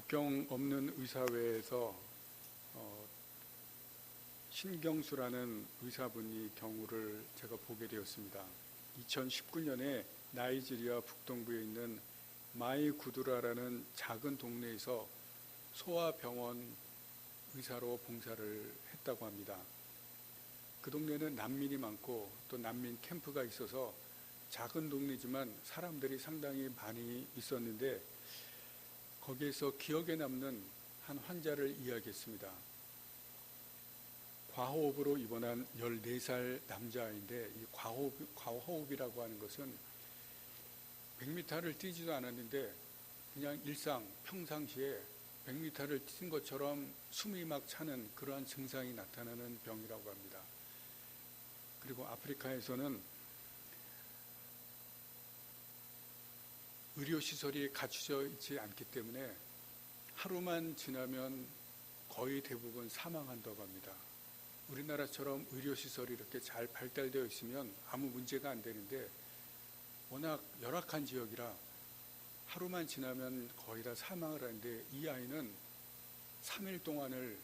국경 없는 의사회에서 신경수라는 의사분이 경우를 제가 보게 되었습니다. 2019년에 나이지리아 북동부에 있는 마이구두라라는 작은 동네에서 소아병원 의사로 봉사를 했다고 합니다. 그 동네는 난민이 많고 또 난민 캠프가 있어서 작은 동네지만 사람들이 상당히 많이 있었는데 거기에서 기억에 남는 한 환자를 이야기했습니다. 과호흡으로 입원한 14살 남자아이인데 이 과호흡이라고 하는 것은 100m를 뛰지도 않았는데 그냥 평상시에 100m를 뛴 것처럼 숨이 막 차는 그러한 증상이 나타나는 병이라고 합니다. 그리고 아프리카에서는 의료시설이 갖춰져 있지 않기 때문에 하루만 지나면 거의 대부분 사망한다고 합니다. 우리나라처럼 의료시설이 이렇게 잘 발달되어 있으면 아무 문제가 안 되는데 워낙 열악한 지역이라 하루만 지나면 거의 다 사망을 하는데 이 아이는 3일 동안을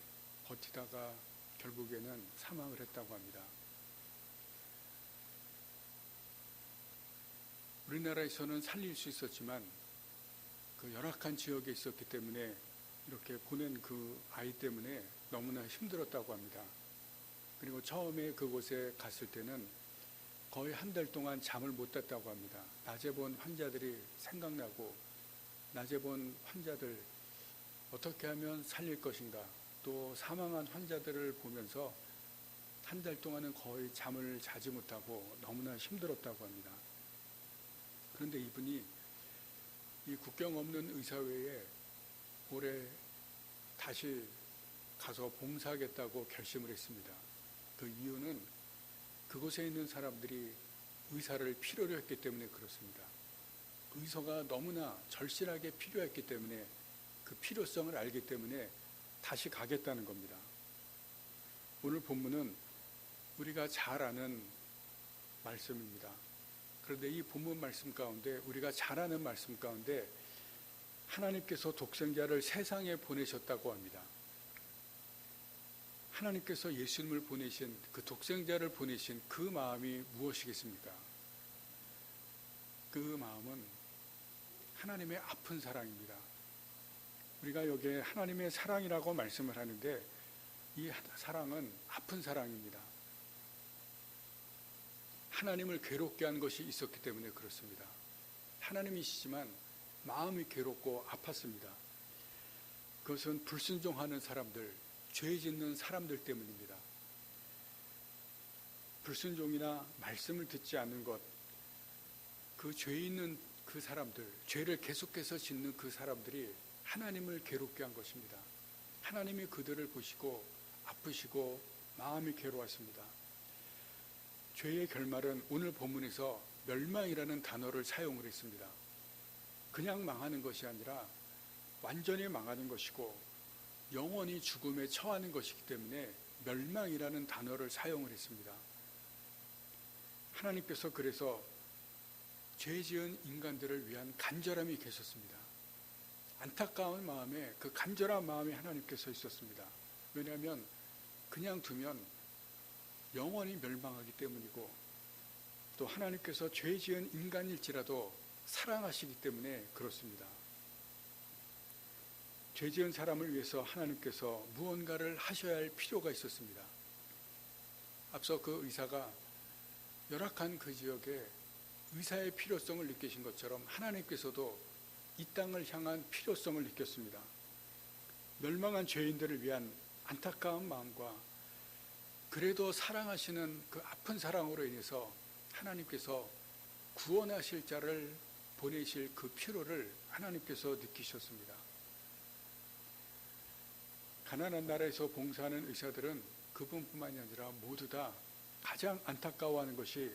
버티다가 결국에는 사망을 했다고 합니다. 우리나라에서는 살릴 수 있었지만 그 열악한 지역에 있었기 때문에 이렇게 보낸 그 아이 때문에 너무나 힘들었다고 합니다. 그리고 처음에 그곳에 갔을 때는 거의 한 달 동안 잠을 못 잤다고 합니다. 낮에 본 환자들이 생각나고 낮에 본 환자들 어떻게 하면 살릴 것인가, 또 사망한 환자들을 보면서 한 달 동안은 거의 잠을 자지 못하고 너무나 힘들었다고 합니다. 그런데 이분이 이 국경 없는 의사회에 올해 다시 가서 봉사하겠다고 결심을 했습니다. 그 이유는 그곳에 있는 사람들이 의사를 필요로 했기 때문에 그렇습니다. 의사가 너무나 절실하게 필요했기 때문에 그 필요성을 알기 때문에 다시 가겠다는 겁니다. 오늘 본문은 우리가 잘 아는 말씀입니다. 그런데 이 본문 말씀 가운데 우리가 잘 아는 말씀 가운데 하나님께서 독생자를 세상에 보내셨다고 합니다. 하나님께서 예수님을 보내신 그 독생자를 보내신 그 마음이 무엇이겠습니까? 그 마음은 하나님의 아픈 사랑입니다. 우리가 여기에 하나님의 사랑이라고 말씀을 하는데 이 사랑은 아픈 사랑입니다. 하나님을 괴롭게 한 것이 있었기 때문에 그렇습니다. 하나님이시지만 마음이 괴롭고 아팠습니다. 그것은 불순종하는 사람들, 죄 짓는 사람들 때문입니다. 불순종이나 말씀을 듣지 않는 것, 그 죄 있는 그 사람들, 죄를 계속해서 짓는 그 사람들이 하나님을 괴롭게 한 것입니다. 하나님이 그들을 보시고 아프시고 마음이 괴로웠습니다. 죄의 결말은 오늘 본문에서 멸망이라는 단어를 사용을 했습니다. 그냥 망하는 것이 아니라 완전히 망하는 것이고 영원히 죽음에 처하는 것이기 때문에 멸망이라는 단어를 사용을 했습니다. 하나님께서 그래서 죄 지은 인간들을 위한 간절함이 계셨습니다. 안타까운 마음에 그 간절한 마음이 하나님께서 있었습니다. 왜냐하면 그냥 두면 영원히 멸망하기 때문이고 또 하나님께서 죄 지은 인간일지라도 사랑하시기 때문에 그렇습니다. 죄 지은 사람을 위해서 하나님께서 무언가를 하셔야 할 필요가 있었습니다. 앞서 그 의사가 열악한 그 지역에 의사의 필요성을 느끼신 것처럼 하나님께서도 이 땅을 향한 필요성을 느꼈습니다. 멸망한 죄인들을 위한 안타까운 마음과 그래도 사랑하시는 그 아픈 사랑으로 인해서 하나님께서 구원하실 자를 보내실 그 필요를 하나님께서 느끼셨습니다. 가난한 나라에서 봉사하는 의사들은 그분뿐만이 아니라 모두 다 가장 안타까워하는 것이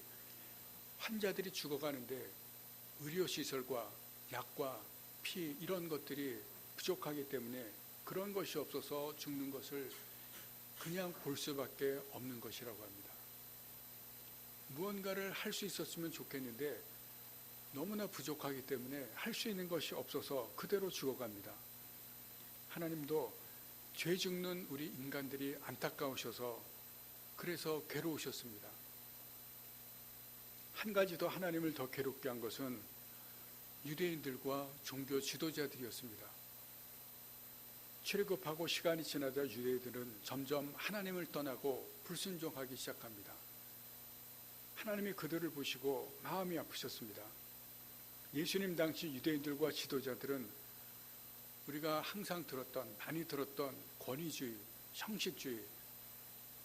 환자들이 죽어가는데 의료시설과 약과 피 이런 것들이 부족하기 때문에 그런 것이 없어서 죽는 것을 그냥 볼 수밖에 없는 것이라고 합니다. 무언가를 할 수 있었으면 좋겠는데 너무나 부족하기 때문에 할 수 있는 것이 없어서 그대로 죽어갑니다. 하나님도 죄 짓는 우리 인간들이 안타까우셔서 그래서 괴로우셨습니다. 한 가지 더 하나님을 더 괴롭게 한 것은 유대인들과 종교 지도자들이었습니다. 출애굽하고 시간이 지나자 유대인들은 점점 하나님을 떠나고 불순종하기 시작합니다. 하나님이 그들을 보시고 마음이 아프셨습니다. 예수님 당시 유대인들과 지도자들은 우리가 항상 많이 들었던 권위주의, 형식주의,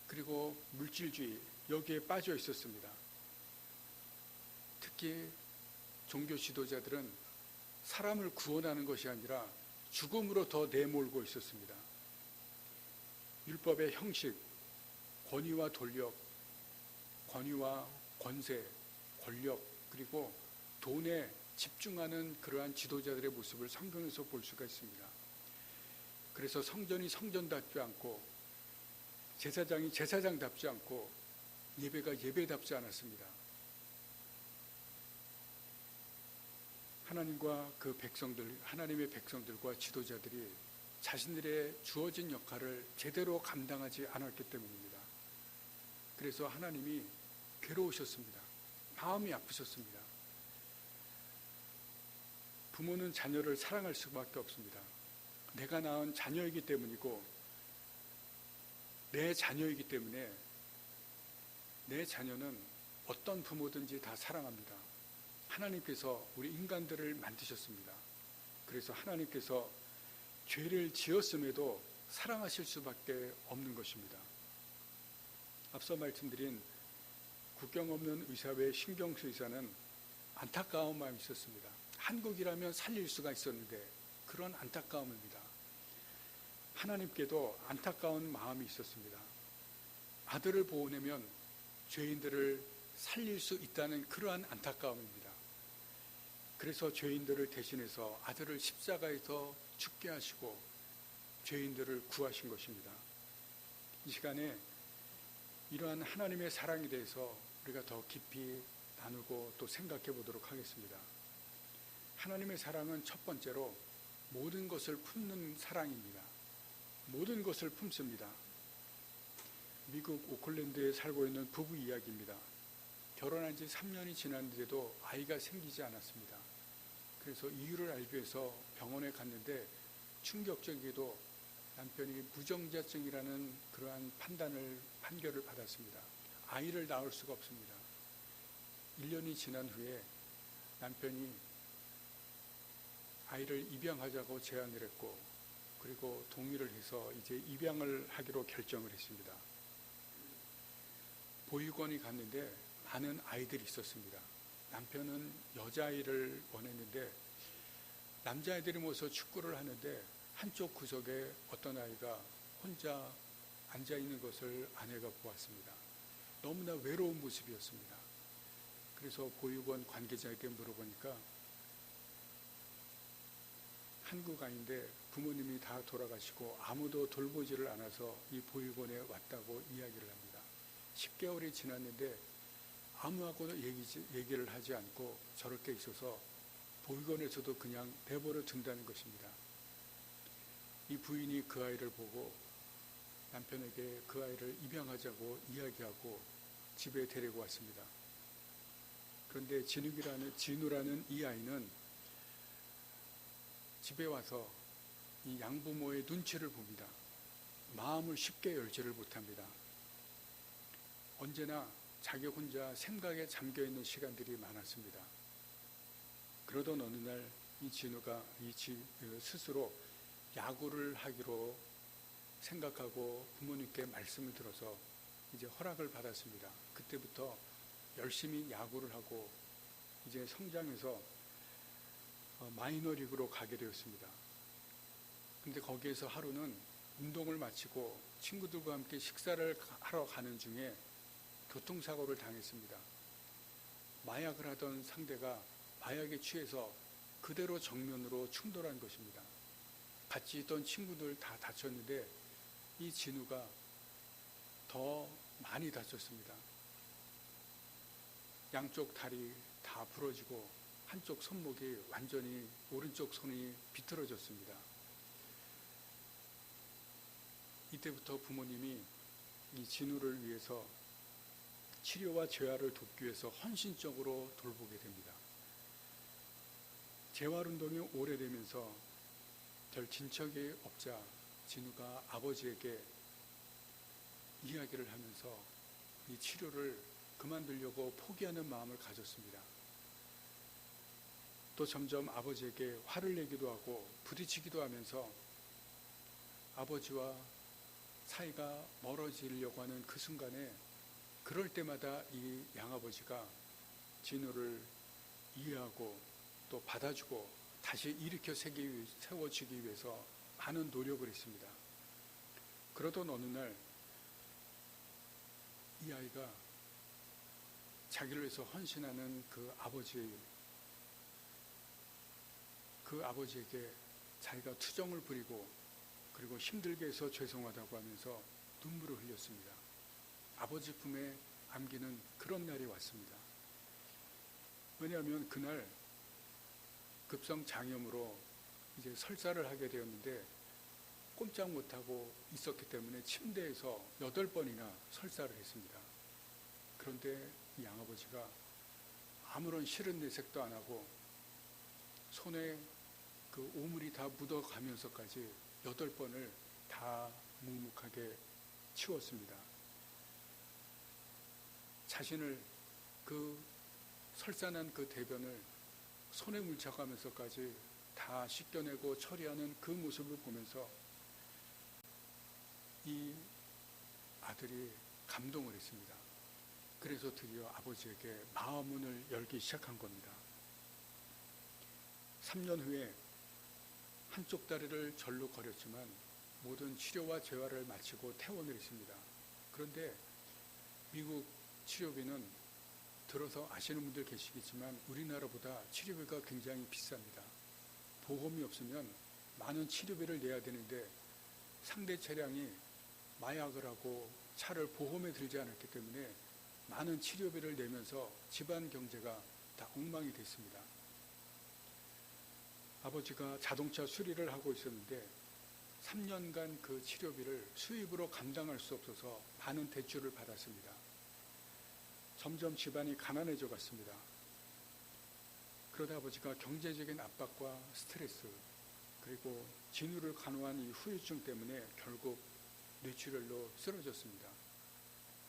그리고 물질주의, 여기에 빠져 있었습니다. 특히 종교 지도자들은 사람을 구원하는 것이 아니라 죽음으로 더 내몰고 있었습니다. 율법의 형식, 권위와 돌력, 권위와 권세, 권력, 그리고 돈에 집중하는 그러한 지도자들의 모습을 성경에서 볼 수가 있습니다. 그래서 성전이 성전답지 않고 제사장이 제사장답지 않고 예배가 예배답지 않았습니다. 하나님의 백성들과 지도자들이 자신들의 주어진 역할을 제대로 감당하지 않았기 때문입니다. 그래서 하나님이 괴로우셨습니다. 마음이 아프셨습니다. 부모는 자녀를 사랑할 수밖에 없습니다. 내가 낳은 자녀이기 때문이고 내 자녀이기 때문에 내 자녀는 어떤 부모든지 다 사랑합니다. 하나님께서 우리 인간들을 만드셨습니다. 그래서 하나님께서 죄를 지었음에도 사랑하실 수밖에 없는 것입니다. 앞서 말씀드린 국경 없는 의사회 신경수 의사는 안타까운 마음이 있었습니다. 한국이라면 살릴 수가 있었는데 그런 안타까움입니다. 하나님께도 안타까운 마음이 있었습니다. 아들을 보내면 죄인들을 살릴 수 있다는 그러한 안타까움입니다. 그래서 죄인들을 대신해서 아들을 십자가에서 죽게 하시고 죄인들을 구하신 것입니다. 이 시간에 이러한 하나님의 사랑에 대해서 우리가 더 깊이 나누고 또 생각해 보도록 하겠습니다. 하나님의 사랑은 첫 번째로 모든 것을 품는 사랑입니다. 모든 것을 품습니다. 미국 오클랜드에 살고 있는 부부 이야기입니다. 결혼한 지 3년이 지났는데도 아이가 생기지 않았습니다. 그래서 이유를 알기 위해서 병원에 갔는데 충격적이게도 남편이 무정자증이라는 그러한 판결을 받았습니다. 아이를 낳을 수가 없습니다. 1년이 지난 후에 남편이 아이를 입양하자고 제안을 했고 그리고 동의를 해서 이제 입양을 하기로 결정을 했습니다. 보육원이 갔는데 많은 아이들이 있었습니다. 남편은 여자아이를 원했는데 남자아이들이 모여서 축구를 하는데 한쪽 구석에 어떤 아이가 혼자 앉아있는 것을 아내가 보았습니다. 너무나 외로운 모습이었습니다. 그래서 보육원 관계자에게 물어보니까 한국 아이인데 부모님이 다 돌아가시고 아무도 돌보지를 않아서 이 보육원에 왔다고 이야기를 합니다. 10개월이 지났는데 아무하고도 얘기를 하지 않고 저렇게 있어서 보육원에서도 그냥 내버려 둔다는 것입니다. 이 부인이 그 아이를 보고 남편에게 그 아이를 입양하자고 이야기하고 집에 데리고 왔습니다. 그런데 진우라는 이 아이는 집에 와서 이 양부모의 눈치를 봅니다. 마음을 쉽게 열지를 못합니다. 언제나 자기 혼자 생각에 잠겨있는 시간들이 많았습니다. 그러던 어느 날 이 진우가 스스로 야구를 하기로 생각하고 부모님께 말씀을 들어서 이제 허락을 받았습니다. 그때부터 열심히 야구를 하고 이제 성장해서 마이너리그로 가게 되었습니다. 근데 거기에서 하루는 운동을 마치고 친구들과 함께 식사를 하러 가는 중에 교통사고를 당했습니다. 마약을 하던 상대가 마약에 취해서 그대로 정면으로 충돌한 것입니다. 같이 있던 친구들 다 다쳤는데 이 진우가 더 많이 다쳤습니다. 양쪽 다리 다 부러지고 한쪽 손목이 완전히 오른쪽 손이 비틀어졌습니다. 이때부터 부모님이 이 진우를 위해서 치료와 재활을 돕기 위해서 헌신적으로 돌보게 됩니다. 재활운동이 오래되면서 별 진척이 없자 진우가 아버지에게 이야기를 하면서 이 치료를 그만두려고 포기하는 마음을 가졌습니다. 또 점점 아버지에게 화를 내기도 하고 부딪히기도 하면서 아버지와 사이가 멀어지려고 하는 그 순간에 그럴 때마다 이 양아버지가 진우를 이해하고 또 받아주고 다시 일으켜 세워주기 위해서 많은 노력을 했습니다. 그러던 어느 날 이 아이가 자기를 위해서 헌신하는 그 아버지에게 자기가 투정을 부리고 그리고 힘들게 해서 죄송하다고 하면서 눈물을 흘렸습니다. 아버지 품에 안기는 그런 날이 왔습니다. 왜냐하면 그날 급성 장염으로 이제 설사를 하게 되었는데 꼼짝 못하고 있었기 때문에 침대에서 8번이나 설사를 했습니다. 그런데 이 양아버지가 아무런 싫은 내색도 안 하고 손에 그 오물이 다 묻어가면서까지 8번을 다 묵묵하게 치웠습니다. 자신을 그 설산한 그 대변을 손에 물쳐가면서까지 다 씻겨내고 처리하는 그 모습을 보면서 이 아들이 감동을 했습니다. 그래서 드디어 아버지에게 마음문을 열기 시작한 겁니다. 3년 후에 한쪽 다리를 절로 거렸지만 모든 치료와 재활을 마치고 퇴원을 했습니다. 그런데 미국 치료비는 들어서 아시는 분들 계시겠지만 우리나라보다 치료비가 굉장히 비쌉니다. 보험이 없으면 많은 치료비를 내야 되는데 상대 차량이 마약을 하고 차를 보험에 들지 않았기 때문에 많은 치료비를 내면서 집안 경제가 다 엉망이 됐습니다. 아버지가 자동차 수리를 하고 있었는데 3년간 그 치료비를 수입으로 감당할 수 없어서 많은 대출을 받았습니다. 점점 집안이 가난해져 갔습니다. 그러다 아버지가 경제적인 압박과 스트레스 그리고 진우를 간호한 이 후유증 때문에 결국 뇌출혈로 쓰러졌습니다.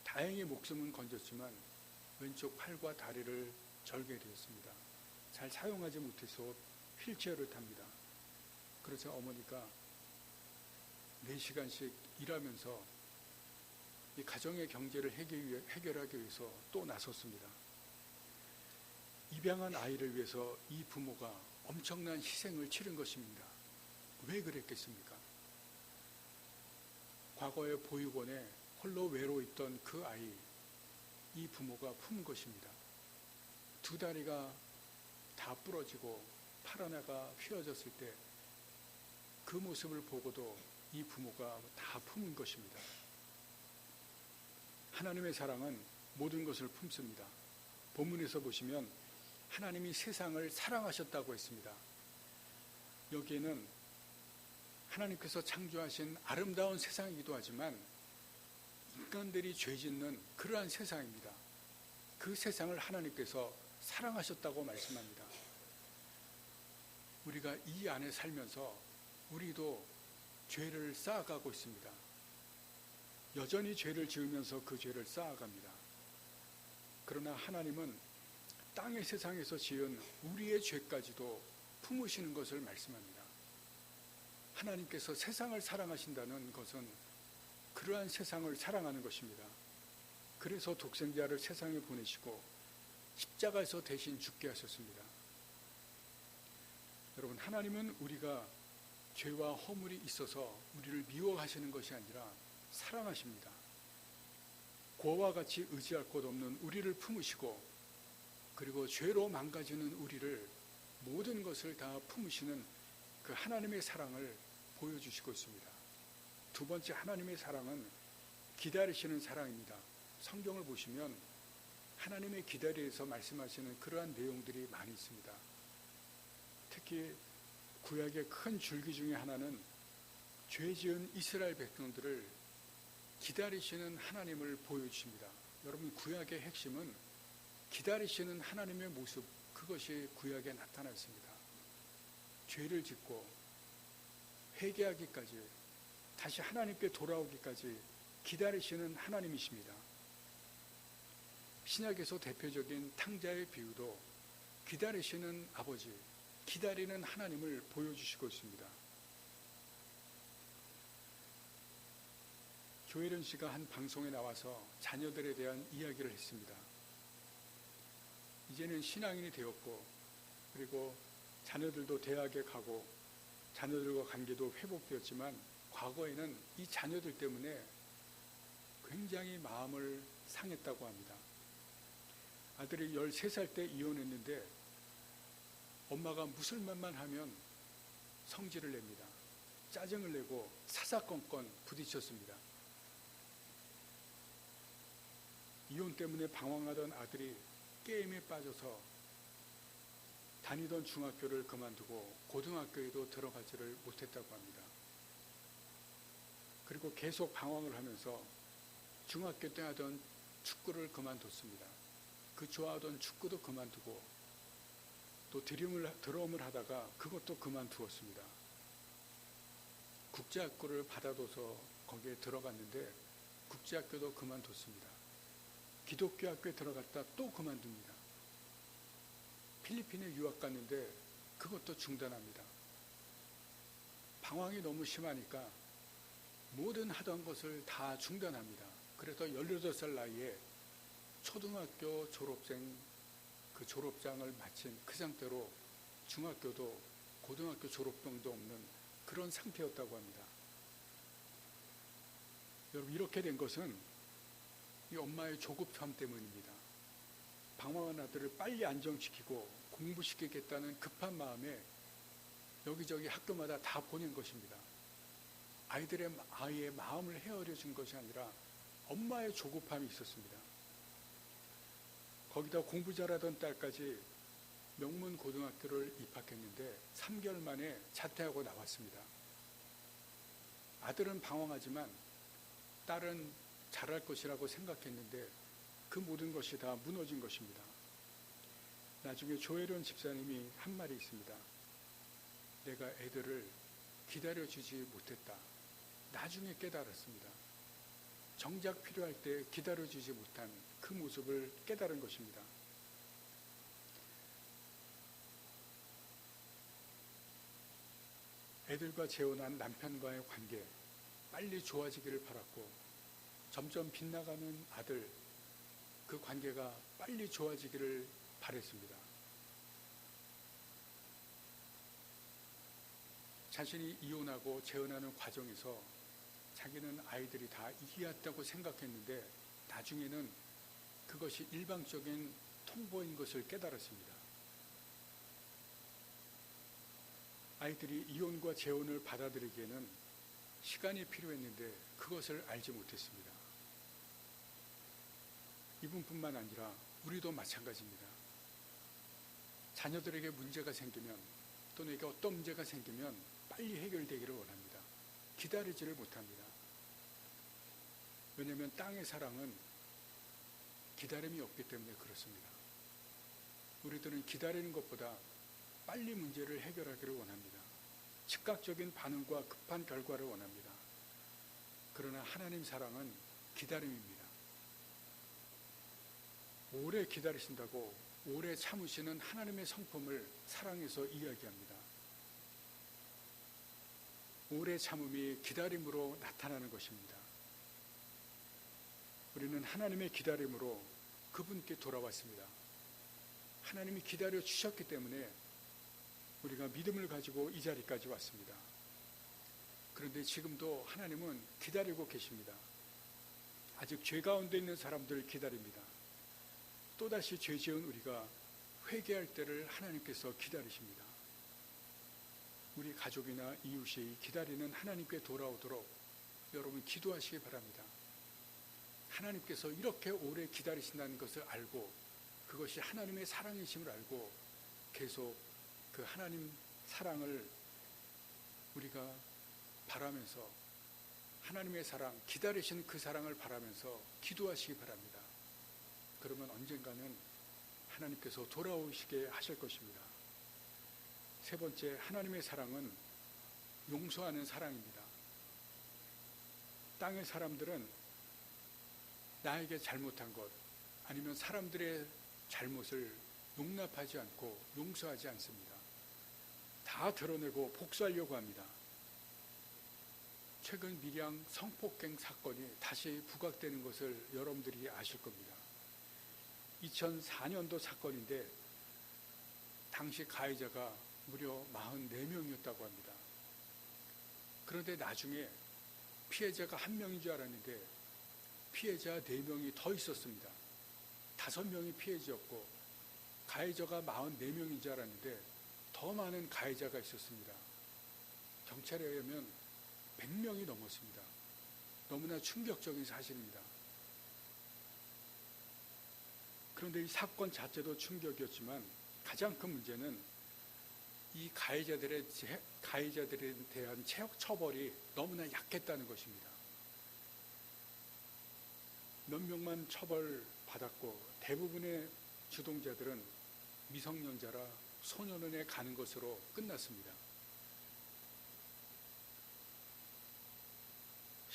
다행히 목숨은 건졌지만 왼쪽 팔과 다리를 절게 되었습니다. 잘 사용하지 못해서 휠체어를 탑니다. 그래서 어머니가 4시간씩 일하면서 이 가정의 경제를 해결하기 위해서 또 나섰습니다. 입양한 아이를 위해서 이 부모가 엄청난 희생을 치른 것입니다. 왜 그랬겠습니까? 과거에 보육원에 홀로 외로웠던 그 아이, 이 부모가 품은 것입니다. 2다리가 다 부러지고 팔 하나가 휘어졌을 때 그 모습을 보고도 이 부모가 다 품은 것입니다. 하나님의 사랑은 모든 것을 품습니다. 본문에서 보시면 하나님이 세상을 사랑하셨다고 했습니다. 여기에는 하나님께서 창조하신 아름다운 세상이기도 하지만 인간들이 죄짓는 그러한 세상입니다. 그 세상을 하나님께서 사랑하셨다고 말씀합니다. 우리가 이 안에 살면서 우리도 죄를 쌓아가고 있습니다. 여전히 죄를 지으면서 그 죄를 쌓아갑니다. 그러나 하나님은 땅의 세상에서 지은 우리의 죄까지도 품으시는 것을 말씀합니다. 하나님께서 세상을 사랑하신다는 것은 그러한 세상을 사랑하는 것입니다. 그래서 독생자를 세상에 보내시고 십자가에서 대신 죽게 하셨습니다. 여러분, 하나님은 우리가 죄와 허물이 있어서 우리를 미워하시는 것이 아니라 사랑하십니다. 고와 같이 의지할 곳 없는 우리를 품으시고 그리고 죄로 망가지는 우리를 모든 것을 다 품으시는 그 하나님의 사랑을 보여주시고 있습니다. 2번째, 하나님의 사랑은 기다리시는 사랑입니다. 성경을 보시면 하나님의 기다리에서 말씀하시는 그러한 내용들이 많이 있습니다. 특히 구약의 큰 줄기 중에 하나는 죄 지은 이스라엘 백성들을 기다리시는 하나님을 보여주십니다. 여러분, 구약의 핵심은 기다리시는 하나님의 모습, 그것이 구약에 나타나 있습니다. 죄를 짓고 회개하기까지, 다시 하나님께 돌아오기까지 기다리시는 하나님이십니다. 신약에서 대표적인 탕자의 비유도 기다리시는 아버지, 기다리는 하나님을 보여주시고 있습니다. 조혜련 씨가 한 방송에 나와서 자녀들에 대한 이야기를 했습니다. 이제는 신앙인이 되었고, 그리고 자녀들도 대학에 가고 자녀들과 관계도 회복되었지만, 과거에는 이 자녀들 때문에 굉장히 마음을 상했다고 합니다. 아들이 13살 때 이혼했는데 엄마가 무슨 말만 하면 성질을 냅니다. 짜증을 내고 사사건건 부딪혔습니다. 이혼 때문에 방황하던 아들이 게임에 빠져서 다니던 중학교를 그만두고 고등학교에도 들어가지를 못했다고 합니다. 그리고 계속 방황을 하면서 중학교 때 하던 축구를 그만뒀습니다. 그 좋아하던 축구도 그만두고 또 드럼을 하다가 그것도 그만두었습니다. 국제학교를 받아둬서 거기에 들어갔는데 국제학교도 그만뒀습니다. 기독교 학교에 들어갔다 또 그만둡니다. 필리핀에 유학 갔는데 그것도 중단합니다. 방황이 너무 심하니까 모든 하던 것을 다 중단합니다. 그래서 18살 나이에 초등학교 졸업생, 그 졸업장을 마친 그 상태로 중학교도 고등학교 졸업병도 없는 그런 상태였다고 합니다. 여러분, 이렇게 된 것은 이 엄마의 조급함 때문입니다. 방황한 아들을 빨리 안정시키고 공부시키겠다는 급한 마음에 여기저기 학교마다 다 보낸 것입니다. 아이의 마음을 헤아려 준 것이 아니라 엄마의 조급함이 있었습니다. 거기다 공부 잘하던 딸까지 명문 고등학교를 입학했는데 3개월 만에 자퇴하고 나왔습니다. 아들은 방황하지만 딸은 잘할 것이라고 생각했는데 그 모든 것이 다 무너진 것입니다. 나중에 조혜련 집사님이 한 말이 있습니다. 내가 애들을 기다려주지 못했다. 나중에 깨달았습니다. 정작 필요할 때 기다려주지 못한 그 모습을 깨달은 것입니다. 애들과 재혼한 남편과의 관계, 빨리 좋아지기를 바랐고, 점점 빗나가는 아들, 그 관계가 빨리 좋아지기를 바랬습니다. 자신이 이혼하고 재혼하는 과정에서 자기는 아이들이 다 이해했다고 생각했는데 나중에는 그것이 일방적인 통보인 것을 깨달았습니다. 아이들이 이혼과 재혼을 받아들이기에는 시간이 필요했는데 그것을 알지 못했습니다. 이분뿐만 아니라 우리도 마찬가지입니다. 자녀들에게 문제가 생기면 또 내게 어떤 문제가 생기면 빨리 해결되기를 원합니다. 기다리지를 못합니다. 왜냐하면 땅의 사랑은 기다림이 없기 때문에 그렇습니다. 우리들은 기다리는 것보다 빨리 문제를 해결하기를 원합니다. 즉각적인 반응과 급한 결과를 원합니다. 그러나 하나님 사랑은 기다림입니다. 오래 기다리신다고 오래 참으시는 하나님의 성품을 사랑해서 이야기합니다. 오래 참음이 기다림으로 나타나는 것입니다. 우리는 하나님의 기다림으로 그분께 돌아왔습니다. 하나님이 기다려 주셨기 때문에 우리가 믿음을 가지고 이 자리까지 왔습니다. 그런데 지금도 하나님은 기다리고 계십니다. 아직 죄 가운데 있는 사람들을 기다립니다. 또다시 죄 지은 우리가 회개할 때를 하나님께서 기다리십니다. 우리 가족이나 이웃이 기다리는 하나님께 돌아오도록 여러분 기도하시기 바랍니다. 하나님께서 이렇게 오래 기다리신다는 것을 알고 그것이 하나님의 사랑이심을 알고 계속 그 하나님 사랑을 우리가 바라면서 하나님의 사랑, 기다리신 그 사랑을 바라면서 기도하시기 바랍니다. 그러면 언젠가는 하나님께서 돌아오시게 하실 것입니다. 세 번째, 하나님의 사랑은 용서하는 사랑입니다. 땅의 사람들은 나에게 잘못한 것 아니면 사람들의 잘못을 용납하지 않고 용서하지 않습니다. 다 드러내고 복수하려고 합니다. 최근 밀양 성폭행 사건이 다시 부각되는 것을 여러분들이 아실 겁니다. 2004년도 사건인데 당시 가해자가 무려 44명이었다고 합니다. 그런데 나중에 피해자가 1명인 줄 알았는데 피해자 4명이 더 있었습니다. 5명이 피해자였고 가해자가 44명인 줄 알았는데 더 많은 가해자가 있었습니다. 경찰에 의하면 100명이 넘었습니다. 너무나 충격적인 사실입니다. 그런데 이 사건 자체도 충격이었지만 가장 큰 문제는 이 가해자들에 대한 처벌이 너무나 약했다는 것입니다. 몇 명만 처벌받았고 대부분의 주동자들은 미성년자라 소년원에 가는 것으로 끝났습니다.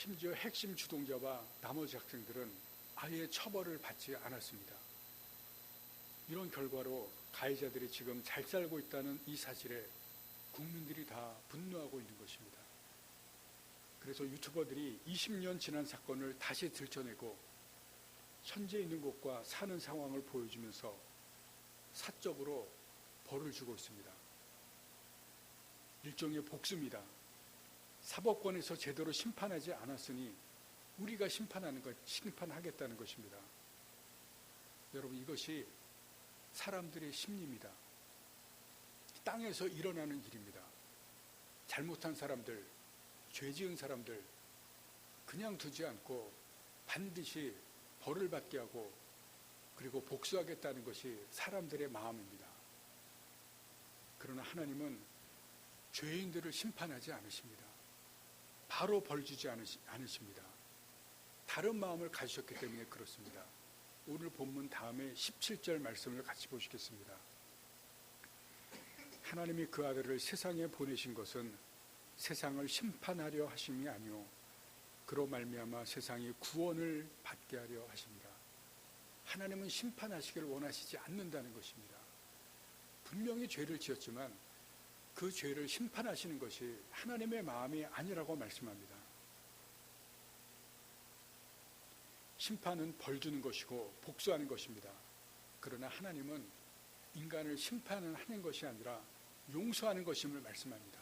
심지어 핵심 주동자와 나머지 학생들은 아예 처벌을 받지 않았습니다. 이런 결과로 가해자들이 지금 잘 살고 있다는 이 사실에 국민들이 다 분노하고 있는 것입니다. 그래서 유튜버들이 20년 지난 사건을 다시 들춰내고 현재 있는 곳과 사는 상황을 보여주면서 사적으로 벌을 주고 있습니다. 일종의 복수입니다. 사법권에서 제대로 심판하지 않았으니 우리가 심판하겠다는 것입니다. 여러분, 이것이 사람들의 심리입니다. 땅에서 일어나는 일입니다. 잘못한 사람들, 죄 지은 사람들 그냥 두지 않고 반드시 벌을 받게 하고 그리고 복수하겠다는 것이 사람들의 마음입니다. 그러나 하나님은 죄인들을 심판하지 않으십니다. 바로 벌 주지 않으십니다. 다른 마음을 가지셨기 때문에 그렇습니다. 오늘 본문 다음에 17절 말씀을 같이 보시겠습니다. 하나님이 그 아들을 세상에 보내신 것은 세상을 심판하려 하심이 아니요 그로 말미암아 세상이 구원을 받게 하려 하십니다. 하나님은 심판하시기를 원하시지 않는다는 것입니다. 분명히 죄를 지었지만 그 죄를 심판하시는 것이 하나님의 마음이 아니라고 말씀합니다. 심판은 벌 주는 것이고 복수하는 것입니다. 그러나 하나님은 인간을 심판하는 것이 아니라 용서하는 것임을 말씀합니다.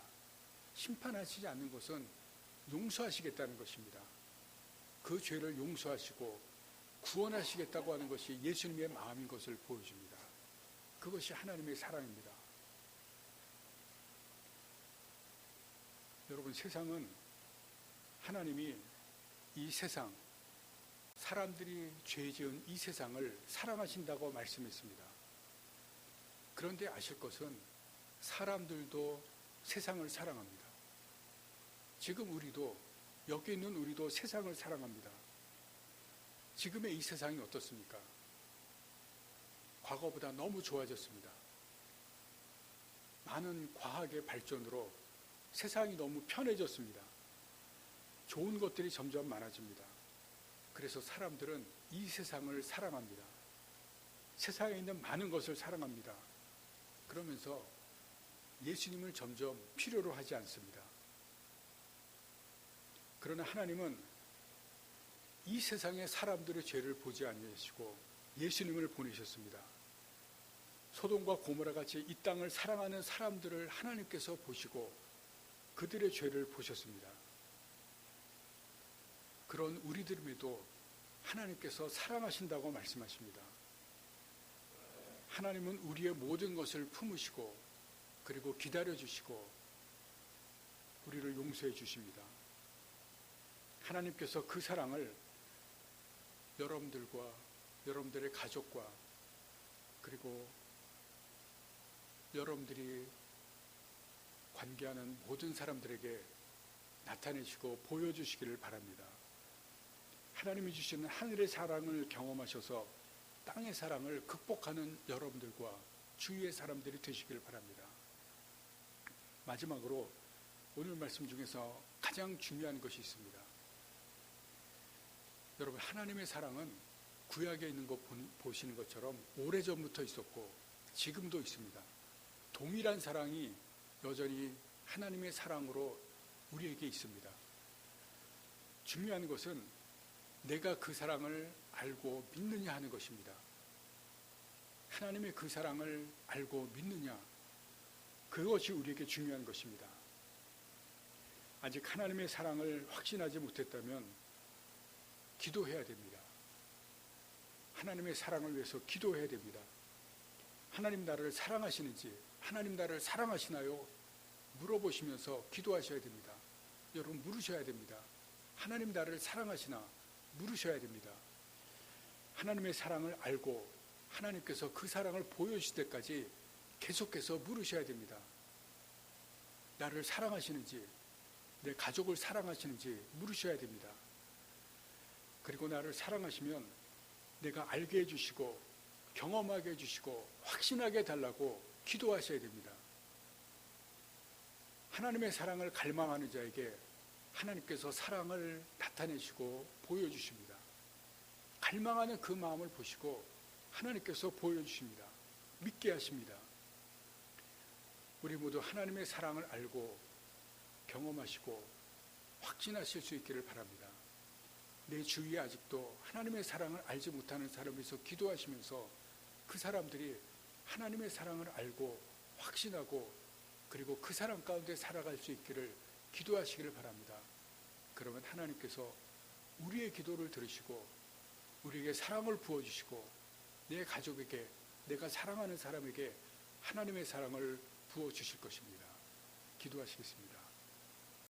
심판하시지 않는 것은 용서하시겠다는 것입니다. 그 죄를 용서하시고 구원하시겠다고 하는 것이 예수님의 마음인 것을 보여줍니다. 그것이 하나님의 사랑입니다. 여러분, 세상은 하나님이 이 세상, 사람들이 죄 지은 이 세상을 사랑하신다고 말씀했습니다. 그런데 아실 것은 사람들도 세상을 사랑합니다. 지금 우리도, 여기 있는 우리도 세상을 사랑합니다. 지금의 이 세상이 어떻습니까? 과거보다 너무 좋아졌습니다. 많은 과학의 발전으로 세상이 너무 편해졌습니다. 좋은 것들이 점점 많아집니다. 그래서 사람들은 이 세상을 사랑합니다. 세상에 있는 많은 것을 사랑합니다. 그러면서 예수님을 점점 필요로 하지 않습니다. 그러나 하나님은 이 세상의 사람들의 죄를 보지 아니하시고 예수님을 보내셨습니다. 소돔과 고모라 같이 이 땅을 사랑하는 사람들을 하나님께서 보시고 그들의 죄를 보셨습니다. 그런 우리들에도 하나님께서 사랑하신다고 말씀하십니다. 하나님은 우리의 모든 것을 품으시고 그리고 기다려주시고 우리를 용서해 주십니다. 하나님께서 그 사랑을 여러분들과 여러분들의 가족과 그리고 여러분들이 관계하는 모든 사람들에게 나타내시고 보여주시기를 바랍니다. 하나님이 주시는 하늘의 사랑을 경험하셔서 땅의 사랑을 극복하는 여러분들과 주위의 사람들이 되시기를 바랍니다. 마지막으로 오늘 말씀 중에서 가장 중요한 것이 있습니다. 여러분, 하나님의 사랑은 구약에 있는 거 보시는 것처럼 오래전부터 있었고 지금도 있습니다. 동일한 사랑이 여전히 하나님의 사랑으로 우리에게 있습니다. 중요한 것은 내가 그 사랑을 알고 믿느냐 하는 것입니다. 하나님의 그 사랑을 알고 믿느냐, 그것이 우리에게 중요한 것입니다. 아직 하나님의 사랑을 확신하지 못했다면 기도해야 됩니다. 하나님의 사랑을 위해서 기도해야 됩니다. 하나님 나를 사랑하시는지, 하나님 나를 사랑하시나요? 물어보시면서 기도하셔야 됩니다. 여러분, 물으셔야 됩니다. 하나님 나를 사랑하시나? 물으셔야 됩니다. 하나님의 사랑을 알고 하나님께서 그 사랑을 보여주실 때까지 계속해서 물으셔야 됩니다. 나를 사랑하시는지, 내 가족을 사랑하시는지 물으셔야 됩니다. 그리고 나를 사랑하시면 내가 알게 해주시고 경험하게 해주시고 확신하게 해달라고 기도하셔야 됩니다. 하나님의 사랑을 갈망하는 자에게 하나님께서 사랑을 나타내시고 보여주십니다. 갈망하는 그 마음을 보시고 하나님께서 보여주십니다. 믿게 하십니다. 우리 모두 하나님의 사랑을 알고 경험하시고 확신하실 수 있기를 바랍니다. 내 주위에 아직도 하나님의 사랑을 알지 못하는 사람이 있어 기도하시면서 그 사람들이 하나님의 사랑을 알고 확신하고 그리고 그 사랑 가운데 살아갈 수 있기를 기도하시기를 바랍니다. 그러면 하나님께서 우리의 기도를 들으시고 우리에게 사랑을 부어주시고 내 가족에게, 내가 사랑하는 사람에게 하나님의 사랑을 부어주실 것입니다. 기도하시겠습니다.